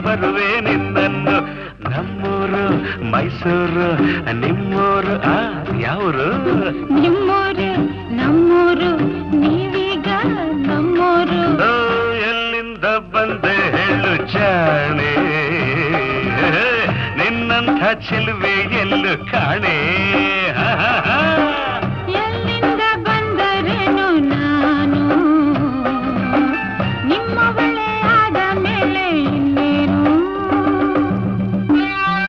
ಬರುವೆ ನಿನ್ನನ್ನು. ನಮ್ಮೂರು ಮೈಸೂರು ನಿಮ್ಮೂರು ಯಾವರು? ನಿಮ್ಮೂರು ನಮ್ಮೂರು ನೀವೀಗ ನಮ್ಮೂರು. ಎಲ್ಲಿಂದ ಬಂದೆ ಹೇಳು ಜಾಣೆ, ನಿನ್ನಂಥ ಚೆಲುವೆ ಎಲ್ಲೂ ಕಾಣೆ.